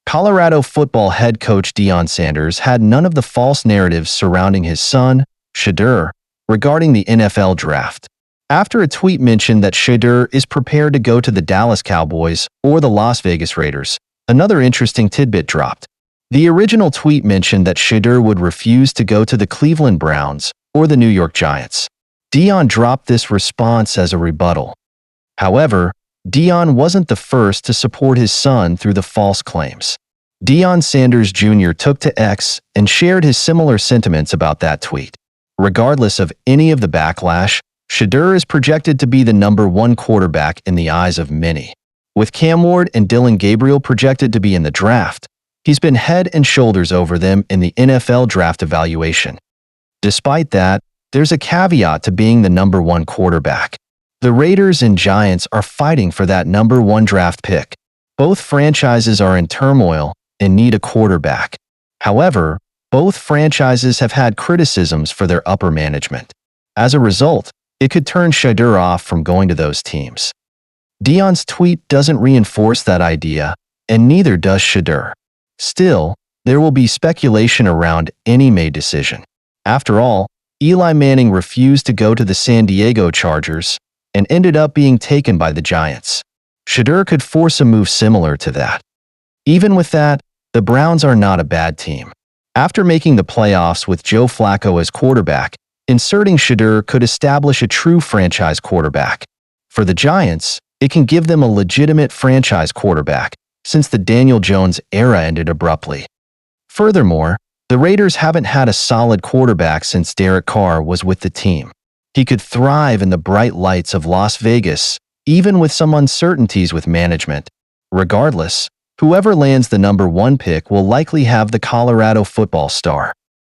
Colorado football head coach Deion Sanders had none of the false narratives surrounding his son, Shedeur, regarding the NFL draft. After a tweet mentioned that Shedeur is prepared to go to the Dallas Cowboys or the Las Vegas Raiders, another interesting tidbit dropped. The original tweet mentioned that Shedeur would refuse to go to the Cleveland Browns or the New York Giants. Deion dropped this response as a rebuttal. However, Deion wasn't the first to support his son through the false claims. Deion Sanders Jr. took to X and shared his similar sentiments about that tweet. Regardless of any of the backlash, Shedeur is projected to be the #1 quarterback in the eyes of many. With Cam Ward and Dylan Gabriel projected to be in the draft, he's been head and shoulders over them in the NFL draft evaluation. Despite that, there's a caveat to being the #1 quarterback. The Raiders and Giants are fighting for that #1 draft pick. Both franchises are in turmoil and need a quarterback. However, both franchises have had criticisms for their upper management. As a result, it could turn Shedeur off from going to those teams. Deion's tweet doesn't reinforce that idea, and neither does Shedeur. Still, there will be speculation around any May decision. After all, Eli Manning refused to go to the San Diego Chargers and ended up being taken by the Giants. Shedeur could force a move similar to that. Even with that, the Browns are not a bad team. After making the playoffs with Joe Flacco as quarterback, inserting Shedeur could establish a true franchise quarterback. For the Giants, it can give them a legitimate franchise quarterback, since the Daniel Jones era ended abruptly. Furthermore, the Raiders haven't had a solid quarterback since Derek Carr was with the team. He could thrive in the bright lights of Las Vegas, even with some uncertainties with management. Regardless, whoever lands the #1 pick will likely have the Colorado football star.